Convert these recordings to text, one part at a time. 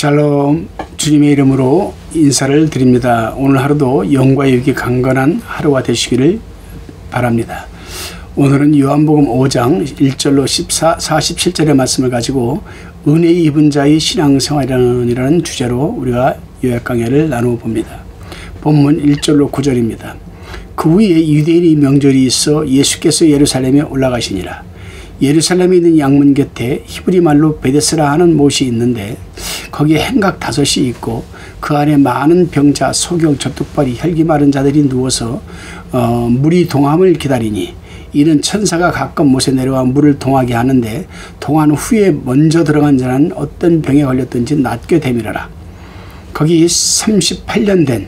샬롬, 주님의 이름으로 인사를 드립니다. 오늘 하루도 영과 육이 강건한 하루가 되시기를 바랍니다. 오늘은 요한복음 5장 1절로 47절의 말씀을 가지고 은혜 입은 자의 신앙생활이라는 주제로 우리가 요약 강해를 나누어 봅니다. 본문 1절로 9절입니다. 그 후에 유대인의 명절이 있어 예수께서 예루살렘에 올라가시니라. 예루살렘에 있는 양문 곁에 히브리 말로 베데스라 하는 못이 있는데 거기에 행각 5이 있고 그 안에 많은 병자, 소경, 젖뚝발이, 혈기 마른 자들이 누워서 물이 동함을 기다리니 이는 천사가 가끔 못에 내려와 물을 동하게 하는데 동한 후에 먼저 들어간 자는 어떤 병에 걸렸든지 낫게 되밀어라. 거기 38년 된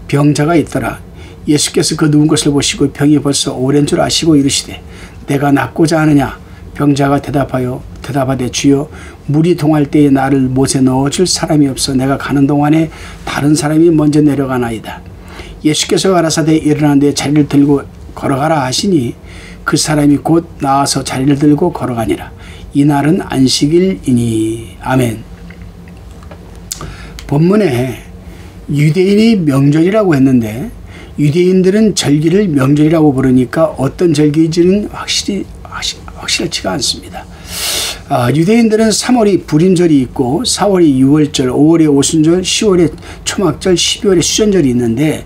병자가 있더라. 예수께서 그 누운 것을 보시고 병이 벌써 오랜 줄 아시고 이르시되 내가 낫고자 하느냐? 병자가 대답하되 주여 물이 동할 때에 나를 못에 넣어줄 사람이 없어 내가 가는 동안에 다른 사람이 먼저 내려가나이다. 예수께서 가라사대 일어나는데 자리를 들고 걸어가라 하시니 그 사람이 곧 나와서 자리를 들고 걸어가니라. 이날은 안식일이니. 아멘. 본문에 유대인이 명절이라고 했는데 유대인들은 절기를 명절이라고 부르니까 어떤 절기인지는 확실치가 않습니다. 유대인들은 3월이 불임절이 있고 4월이 유월절, 5월에 오순절, 10월에 초막절, 12월에 수전절이 있는데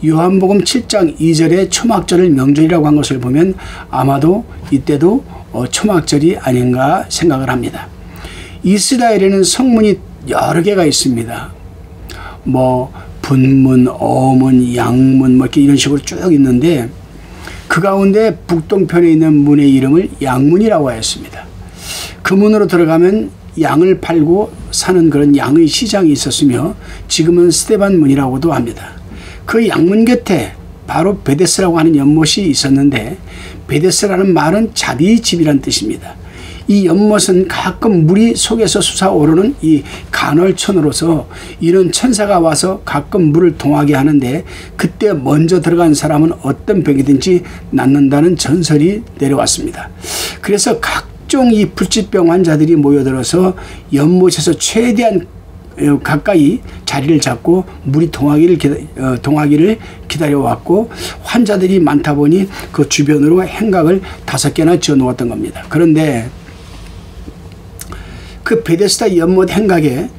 요한복음 7장 2절에 초막절을 명절이라고 한 것을 보면 아마도 이때도 초막절이 아닌가 생각을 합니다. 이스라엘에는 성문이 여러 개가 있습니다. 분문, 어문, 양문 이렇게 이런 식으로 쭉 있는데 그 가운데 북동편에 있는 문의 이름을 양문이라고 하였습니다. 그 문으로 들어가면 양을 팔고 사는 그런 양의 시장이 있었으며 지금은 스데반 문이라고도 합니다. 그 양문 곁에 바로 베데스라고 하는 연못이 있었는데 베데스라는 말은 자비집이란 뜻입니다. 이 연못은 가끔 물이 속에서 솟아오르는 이 간헐천으로서 이런 천사가 와서 가끔 물을 동하게 하는데 그때 먼저 들어간 사람은 어떤 병이든지 낫는다는 전설이 내려왔습니다. 그래서 각종 이 불치병 환자들이 모여들어서 연못에서 최대한 가까이 자리를 잡고 물이 동하기를 기다려왔고 환자들이 많다 보니 그 주변으로 행각을 5개나 지어 놓았던 겁니다. 그런데 그 베데스다 연못 행각에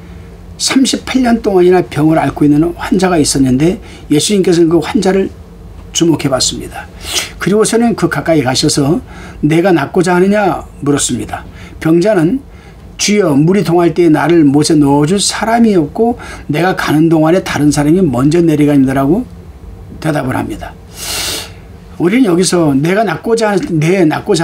38년 동안이나 병을 앓고 있는 환자가 있었는데 예수님께서는 그 환자를 주목해 봤습니다. 그리고서는 그 가까이 가셔서 내가 낫고자 하느냐 물었습니다. 병자는 주여 물이 동할 때에 나를 못에 넣어줄 사람이 없고 내가 가는 동안에 다른 사람이 먼저 내려갑니다라고 대답을 합니다. 우리는 여기서 내가 낫고자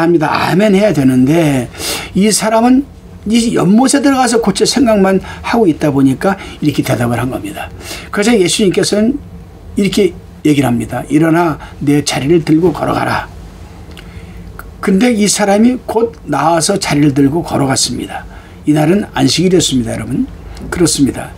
합니다. 아멘 해야 되는데 이 사람은 이 연못에 들어가서 고칠 생각만 하고 있다 보니까 이렇게 대답을 한 겁니다. 그래서 예수님께서는 이렇게 얘기를 합니다. 일어나 내 자리를 들고 걸어가라. 근데 이 사람이 곧 나와서 자리를 들고 걸어갔습니다. 이날은 안식일이었습니다, 여러분. 그렇습니다.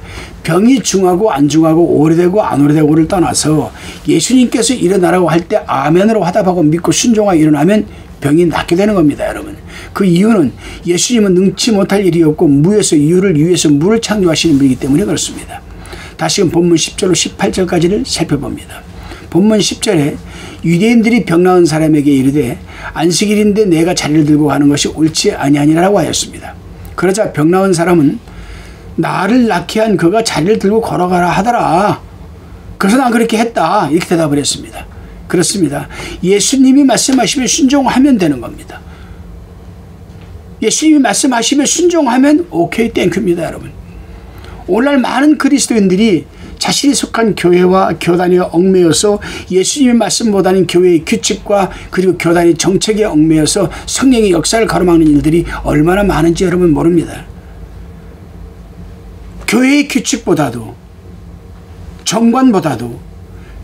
병이 중하고 안 중하고 오래되고 안 오래되고를 떠나서 예수님께서 일어나라고 할 때 아멘으로 화답하고 믿고 순종하여 일어나면 병이 낫게 되는 겁니다, 여러분. 그 이유는 예수님은 능치 못할 일이 없고 무에서 유를 유에서 무를 창조하시는 분이기 때문에 그렇습니다. 다시금 본문 10절로 18절까지를 살펴봅니다. 본문 10절에 유대인들이 병 나은 사람에게 이르되 안식일인데 내가 자리를 들고 가는 것이 옳지 아니하니라고 하였습니다. 그러자 병 나은 사람은 나를 낳게 한 그가 자리를 들고 걸어가라 하더라. 그래서 난 그렇게 했다. 이렇게 대답을 했습니다. 그렇습니다. 예수님이 말씀하시면 순종하면 되는 겁니다. 예수님이 말씀하시면 순종하면 오케이 땡큐입니다, 여러분. 오늘날 많은 그리스도인들이 자신이 속한 교회와 교단에 얽매여서 예수님의 말씀보다는 교회의 규칙과 그리고 교단의 정책에 얽매여서 성령의 역사를 가로막는 일들이 얼마나 많은지 여러분 모릅니다. 교회의 규칙보다도 정관보다도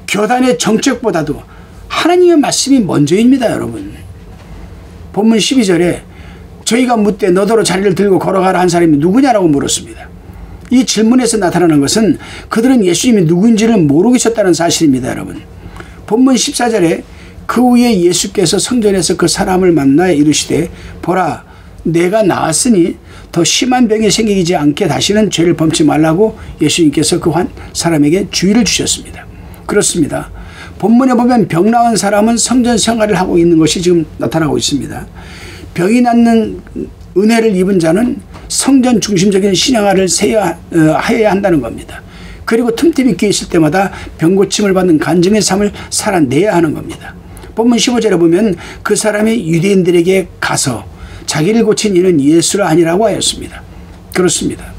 교단의 정책보다도 하나님의 말씀이 먼저입니다, 여러분. 본문 12절에 저희가 묻되 너더러 자리를 들고 걸어가라 한 사람이 누구냐라고 물었습니다. 이 질문에서 나타나는 것은 그들은 예수님이 누구인지를 모르고 있었다는 사실입니다, 여러분. 본문 14절에 그 후에 예수께서 성전에서 그 사람을 만나 이르시되 보라 내가 나았으니 더 심한 병이 생기지 않게 다시는 죄를 범치 말라고 예수님께서 그 사람에게 주의를 주셨습니다. 그렇습니다. 본문에 보면 병 나은 사람은 성전 생활을 하고 있는 것이 지금 나타나고 있습니다. 병이 낫는 은혜를 입은 자는 성전 중심적인 신앙화를 해야 한다는 겁니다. 그리고 틈틈이 기회 있을 때마다 병고침을 받는 간증의 삶을 살아내야 하는 겁니다. 본문 15절에 보면 그 사람이 유대인들에게 가서 자기를 고친 이는 예수라 아니라고 하였습니다. 그렇습니다.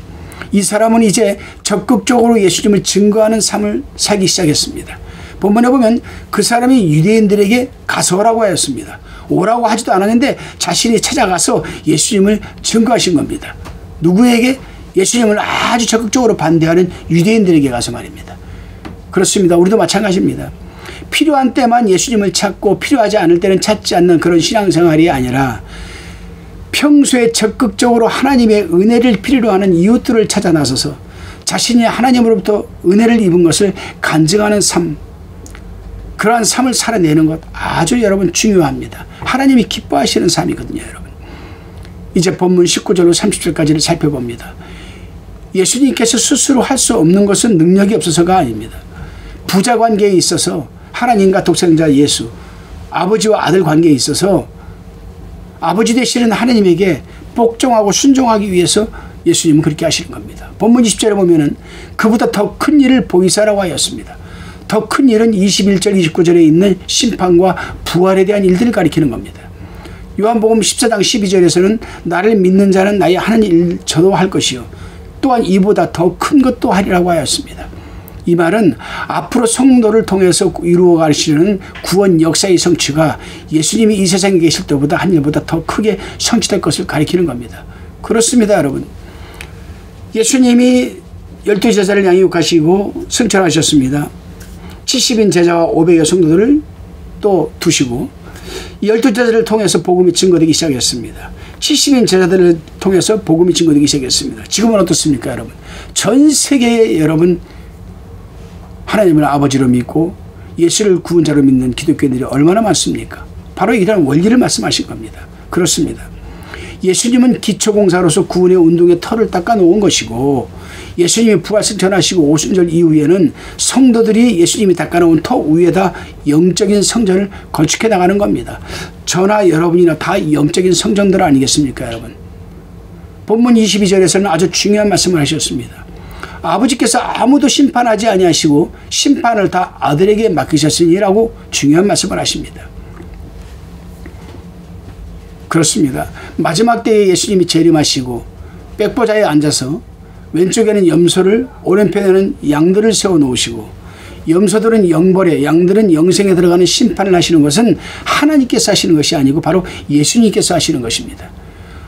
이 사람은 이제 적극적으로 예수님을 증거하는 삶을 살기 시작했습니다. 본문에 보면 그 사람이 유대인들에게 가서라고 하였습니다. 오라고 하지도 않았는데 자신이 찾아가서 예수님을 증거하신 겁니다. 누구에게? 예수님을 아주 적극적으로 반대하는 유대인들에게 가서 말입니다. 그렇습니다. 우리도 마찬가지입니다. 필요한 때만 예수님을 찾고 필요하지 않을 때는 찾지 않는 그런 신앙생활이 아니라 평소에 적극적으로 하나님의 은혜를 필요로 하는 이웃들을 찾아 나서서 자신이 하나님으로부터 은혜를 입은 것을 간증하는 삶, 그러한 삶을 살아내는 것 아주 여러분 중요합니다. 하나님이 기뻐하시는 삶이거든요, 여러분. 이제 본문 19절로 30절까지를 살펴봅니다. 예수님께서 스스로 할 수 없는 것은 능력이 없어서가 아닙니다. 부자 관계에 있어서 하나님과 독생자 예수, 아버지와 아들 관계에 있어서 아버지 되시는 하나님에게 복종하고 순종하기 위해서 예수님은 그렇게 하시는 겁니다. 본문 20절에 보면은 그보다 더 큰 일을 보이사라고 하였습니다. 더 큰 일은 21절 29절에 있는 심판과 부활에 대한 일들을 가리키는 겁니다. 요한복음 14장 12절에서는 나를 믿는 자는 나의 하는 일 저도 할 것이요 또한 이보다 더 큰 것도 하리라고 하였습니다. 이 말은 앞으로 성도를 통해서 이루어 가시는 구원 역사의 성취가 예수님이 이 세상에 계실 때보다 한 일보다 더 크게 성취될 것을 가리키는 겁니다. 그렇습니다, 여러분. 예수님이 12제자를 양육하시고 승천하셨습니다. 70인 제자와 500여 성도들을 또 두시고 12제자를 통해서 복음이 증거되기 시작했습니다. 70인 제자들을 통해서 복음이 증거되기 시작했습니다. 지금은 어떻습니까, 여러분? 전 세계에 여러분 하나님을 아버지로 믿고 예수를 구원자로 믿는 기독교인들이 얼마나 많습니까? 바로 이런 원리를 말씀하신 겁니다. 그렇습니다. 예수님은 기초공사로서 구원의 운동의 털을 닦아 놓은 것이고 예수님이 부활 승천하시고 오순절 이후에는 성도들이 예수님이 닦아 놓은 터 위에다 영적인 성전을 건축해 나가는 겁니다. 저나 여러분이나 다 영적인 성전들 아니겠습니까, 여러분? 본문 22절에서는 아주 중요한 말씀을 하셨습니다. 아버지께서 아무도 심판하지 아니하시고 심판을 다 아들에게 맡기셨으니라고 중요한 말씀을 하십니다. 그렇습니다. 마지막 때에 예수님이 재림하시고 백보자에 앉아서 왼쪽에는 염소를 오른편에는 양들을 세워놓으시고 염소들은 영벌에 양들은 영생에 들어가는 심판을 하시는 것은 하나님께서 하시는 것이 아니고 바로 예수님께서 하시는 것입니다.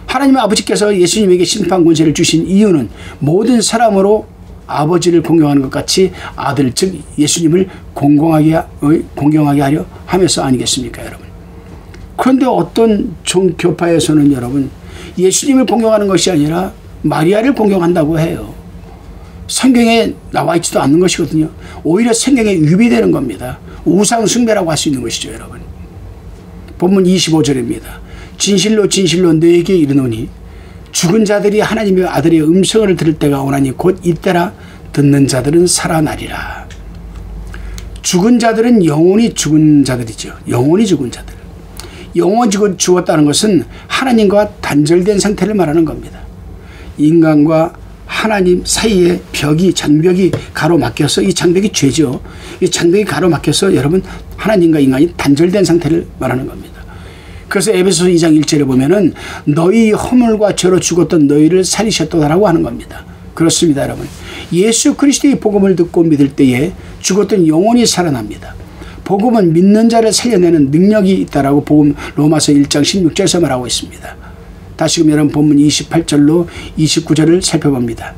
하나님 아버지께서 예수님에게 심판 권세를 주신 이유는 모든 사람으로 아버지를 공경하는 것 같이 아들 즉 예수님을 공경하게 하려 하면서 아니겠습니까, 여러분? 그런데 어떤 종교파에서는 여러분 예수님을 공경하는 것이 아니라 마리아를 공경한다고 해요. 성경에 나와 있지도 않는 것이거든요. 오히려 성경에 위배되는 겁니다. 우상 숭배라고 할 수 있는 것이죠, 여러분. 본문 25절입니다. 진실로 진실로 너에게 이르노니 죽은 자들이 하나님의 아들의 음성을 들을 때가 오나니 곧 이때라 듣는 자들은 살아나리라. 죽은 자들은 영혼이 죽은 자들이죠. 영혼이 죽은 자들. 영혼이 죽었다는 것은 하나님과 단절된 상태를 말하는 겁니다. 인간과 하나님 사이에 장벽이 가로막혀서 이 장벽이 죄죠. 이 장벽이 가로막혀서 여러분 하나님과 인간이 단절된 상태를 말하는 겁니다. 그래서 에베소서 2장 1절에 보면은 너희 허물과 죄로 죽었던 너희를 살리셨도다라고 하는 겁니다. 그렇습니다, 여러분. 예수 그리스도의 복음을 듣고 믿을 때에 죽었던 영혼이 살아납니다. 복음은 믿는 자를 살려내는 능력이 있다라고 복음 로마서 1장 16절에서 말하고 있습니다. 다시금 여러분 본문 28절로 29절을 살펴봅니다.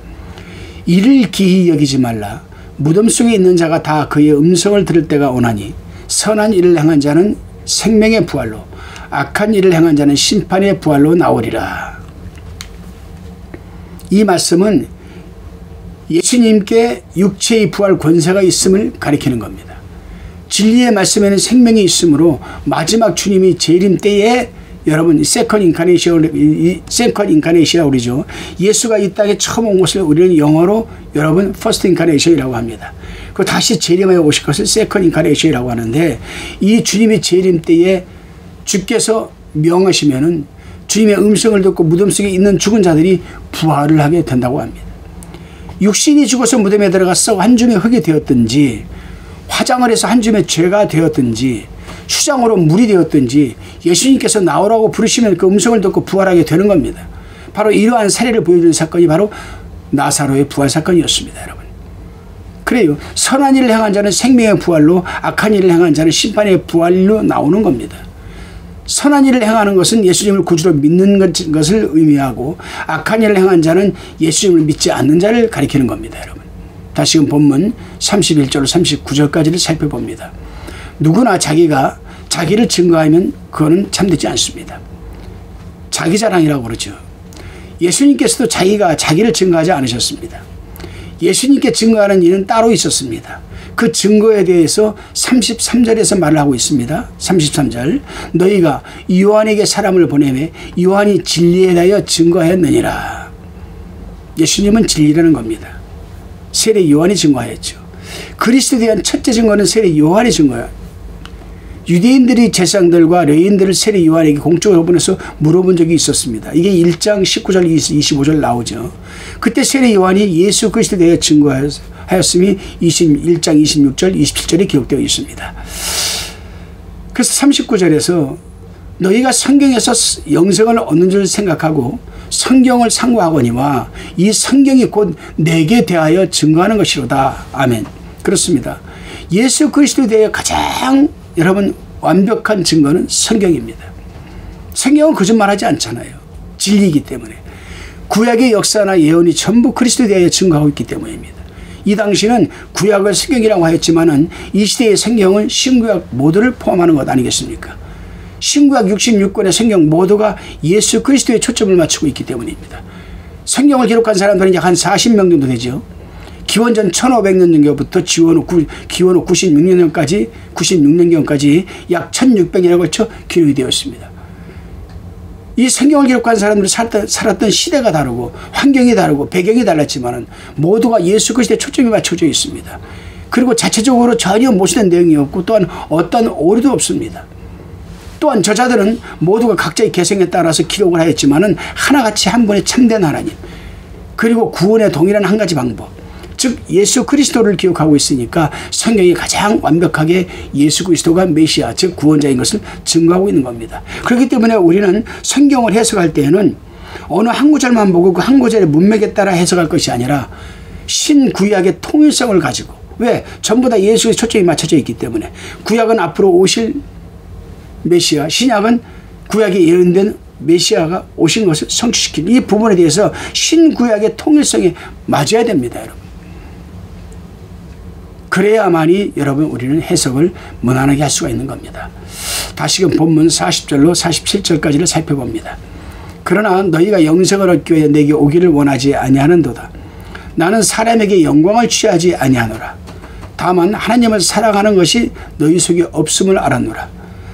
이를 기히 여기지 말라. 무덤 속에 있는 자가 다 그의 음성을 들을 때가 오나니 선한 일을 행한 자는 생명의 부활로 악한 일을 행한 자는 심판의 부활로 나오리라. 이 말씀은 예수님께 육체의 부활 권세가 있음을 가리키는 겁니다. 진리의 말씀에는 생명이 있으므로 마지막 주님이 재림 때에 여러분 세컨 인카네이션이라고 그러죠. 예수가 이 땅에 처음 온 것을 우리는 영어로 여러분 퍼스트 인카네이션이라고 합니다. 그 다시 재림하여 오실 것을 세컨 인카네이션이라고 하는데, 이 주님의 재림 때에 주께서 명하시면은 주님의 음성을 듣고 무덤 속에 있는 죽은 자들이 부활을 하게 된다고 합니다. 육신이 죽어서 무덤에 들어가서 한 줌의 흙이 되었든지, 화장을 해서 한 줌의 죄가 되었든지, 휴장으로 물이 되었든지 예수님께서 나오라고 부르시면 그 음성을 듣고 부활하게 되는 겁니다. 바로 이러한 사례를 보여주는 사건이 바로 나사로의 부활 사건이었습니다. 여러분, 그래요. 선한 일을 행한 자는 생명의 부활로, 악한 일을 행한 자는 심판의 부활로 나오는 겁니다. 선한 일을 행하는 것은 예수님을 구주로 믿는 것을 의미하고, 악한 일을 행한 자는 예수님을 믿지 않는 자를 가리키는 겁니다. 여러분, 다시금 본문 31절 39절까지를 살펴봅니다. 누구나 자기가 자기를 증거하면 그거는 참되지 않습니다. 자기 자랑이라고 그러죠. 예수님께서도 자기가 자기를 증거하지 않으셨습니다. 예수님께 증거하는 일은 따로 있었습니다. 그 증거에 대해서 33절에서 말을 하고 있습니다. 33절, 너희가 요한에게 사람을 보내매 요한이 진리에 대하여 증거하였느니라. 예수님은 진리라는 겁니다. 세례 요한이 증거하였죠. 그리스도에 대한 첫째 증거는 세례 요한의 증거예요. 유대인들이 제사장들과 레위인들을 세례 요한에게 공적으로 보내서 물어본 적이 있었습니다. 이게 1장 19절 25절 나오죠. 그때 세례 요한이 예수 그리스도에 대해 증거하였음이 1장 26절 27절에 기록되어 있습니다. 그래서 39절에서 너희가 성경에서 영생을 얻는 줄 생각하고 성경을 상고하거니와 이 성경이 곧 내게 대하여 증거하는 것이로다. 아멘. 그렇습니다. 예수 그리스도에 대해 가장 여러분 완벽한 증거는 성경입니다. 성경은 거짓말하지 않잖아요. 진리이기 때문에. 구약의 역사나 예언이 전부 그리스도에 대하여 증거하고 있기 때문입니다. 이 당시는 구약을 성경이라고 하였지만은 이 시대의 성경은 신구약 모두를 포함하는 것 아니겠습니까? 신구약 66권의 성경 모두가 예수 그리스도에 초점을 맞추고 있기 때문입니다. 성경을 기록한 사람들은 약 한 40명 정도 되죠. 기원전 1500년 정도부터 기원 후 96년경까지 약 1600년에 걸쳐 기록이 되었습니다. 이 성경을 기록한 사람들이 살았던 시대가 다르고 환경이 다르고 배경이 달랐지만 모두가 예수 그리스도에 초점이 맞춰져 있습니다. 그리고 자체적으로 전혀 모순된 내용이 없고 또한 어떤 오류도 없습니다. 또한 저자들은 모두가 각자의 개성에 따라서 기록을 하였지만 하나같이 한 분의 참된 하나님, 그리고 구원의 동일한 한 가지 방법, 즉 예수 그리스도를 기록하고 있으니까 성경이 가장 완벽하게 예수 그리스도가 메시아, 즉 구원자인 것을 증거하고 있는 겁니다. 그렇기 때문에 우리는 성경을 해석할 때에는 어느 한 구절만 보고 그 한 구절의 문맥에 따라 해석할 것이 아니라 신구약의 통일성을 가지고, 왜? 전부 다 예수의 초점이 맞춰져 있기 때문에. 구약은 앞으로 오실 메시아, 신약은 구약에 예언된 메시아가 오신 것을 성취시키는 이 부분에 대해서 신구약의 통일성에 맞아야 됩니다. 여러분, 그래야만이 여러분 우리는 해석을 무난하게 할 수가 있는 겁니다. 다시금 본문 40절로 47절까지를 살펴봅니다. 그러나 너희가 영생을 얻기 위해 내게 오기를 원하지 아니하는도다. 나는 사람에게 영광을 취하지 아니하노라. 다만 하나님을 사랑하는 것이 너희 속에 없음을 알았노라.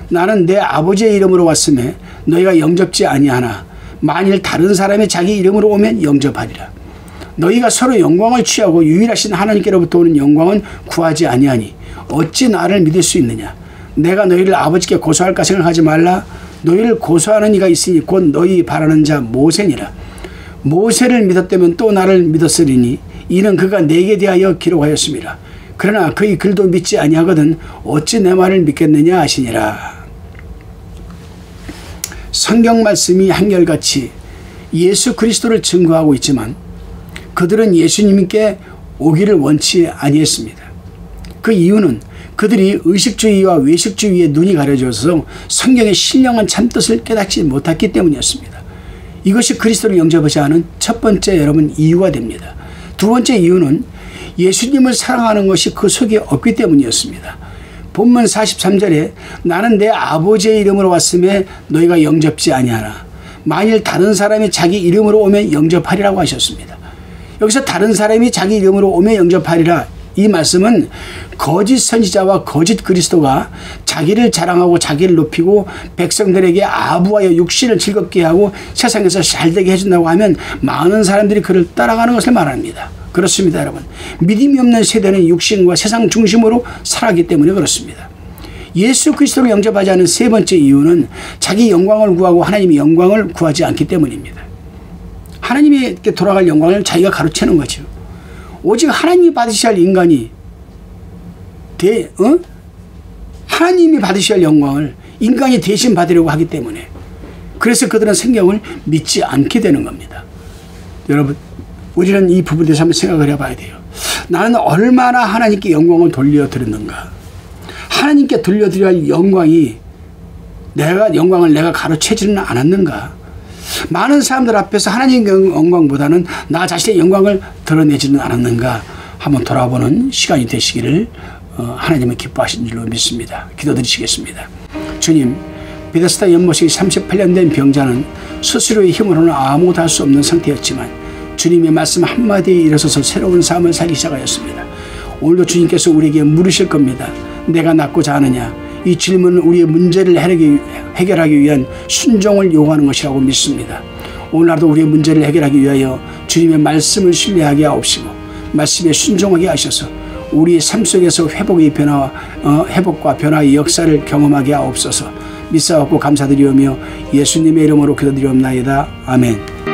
나는 내 아버지의 이름으로 왔음에 너희가 영접지 아니하나 만일 다른 사람이 자기 이름으로 오면 영접하리라. 너희가 서로 영광을 취하고 유일하신 하나님께로부터 오는 영광은 구하지 아니하니 어찌 나를 믿을 수 있느냐. 내가 너희를 아버지께 고소할까 생각하지 말라. 너희를 고소하는 이가 있으니 곧 너희 바라는 자 모세니라. 모세를 믿었다면 또 나를 믿었으리니 이는 그가 내게 대하여 기록하였습니다. 그러나 그의 글도 믿지 아니하거든 어찌 내 말을 믿겠느냐 하시니라. 성경 말씀이 한결같이 예수 그리스도를 증거하고 있지만 그들은 예수님께 오기를 원치 아니했습니다. 그 이유는 그들이 의식주의와 외식주의에 눈이 가려져서 성경의 신령한 참뜻을 깨닫지 못했기 때문이었습니다. 이것이 그리스도를 영접하지 않은 첫 번째 여러분 이유가 됩니다. 두 번째 이유는 예수님을 사랑하는 것이 그 속에 없기 때문이었습니다. 본문 43절에 나는 내 아버지의 이름으로 왔음에 너희가 영접지 아니하나 만일 다른 사람이 자기 이름으로 오면 영접하리라고 하셨습니다. 여기서 다른 사람이 자기 이름으로 오면 영접하리라, 이 말씀은 거짓 선지자와 거짓 그리스도가 자기를 자랑하고 자기를 높이고 백성들에게 아부하여 육신을 즐겁게 하고 세상에서 잘되게 해준다고 하면 많은 사람들이 그를 따라가는 것을 말합니다. 그렇습니다, 여러분. 믿음이 없는 세대는 육신과 세상 중심으로 살아가기 때문에 그렇습니다. 예수 그리스도를 영접하지 않은 세 번째 이유는 자기 영광을 구하고 하나님의 영광을 구하지 않기 때문입니다. 하나님에게 돌아갈 영광을 자기가 가로채는 거죠. 오직 하나님이 받으셔야 할 인간이 하나님이 받으셔야 할 영광을 인간이 대신 받으려고 하기 때문에, 그래서 그들은 성경을 믿지 않게 되는 겁니다. 여러분, 우리는 이 부분에 대해서 한번 생각을 해봐야 돼요. 나는 얼마나 하나님께 영광을 돌려드렸는가. 하나님께 돌려드려야 할 영광이 영광을 내가 가로채지는 않았는가. 많은 사람들 앞에서 하나님의 영광보다는 나 자신의 영광을 드러내지는 않았는가. 한번 돌아보는 시간이 되시기를 하나님은 기뻐하신 줄로 믿습니다. 기도드리시겠습니다. 주님, 베데스다 연못이 38년 된 병자는 스스로의 힘으로는 아무것도 할 수 없는 상태였지만 주님의 말씀 한마디에 일어서서 새로운 삶을 살기 시작하였습니다. 오늘도 주님께서 우리에게 물으실 겁니다. 내가 낫고자 하느냐? 이 질문은 우리의 문제를 해결하기 위한 순종을 요구하는 것이라고 믿습니다. 오늘날도 우리의 문제를 해결하기 위하여 주님의 말씀을 신뢰하게 하옵시고 말씀에 순종하게 하셔서 우리의 삶 속에서 회복과 변화의 역사를 경험하게 하옵소서. 믿사옵고 감사드리오며 예수님의 이름으로 기도드리옵나이다. 아멘.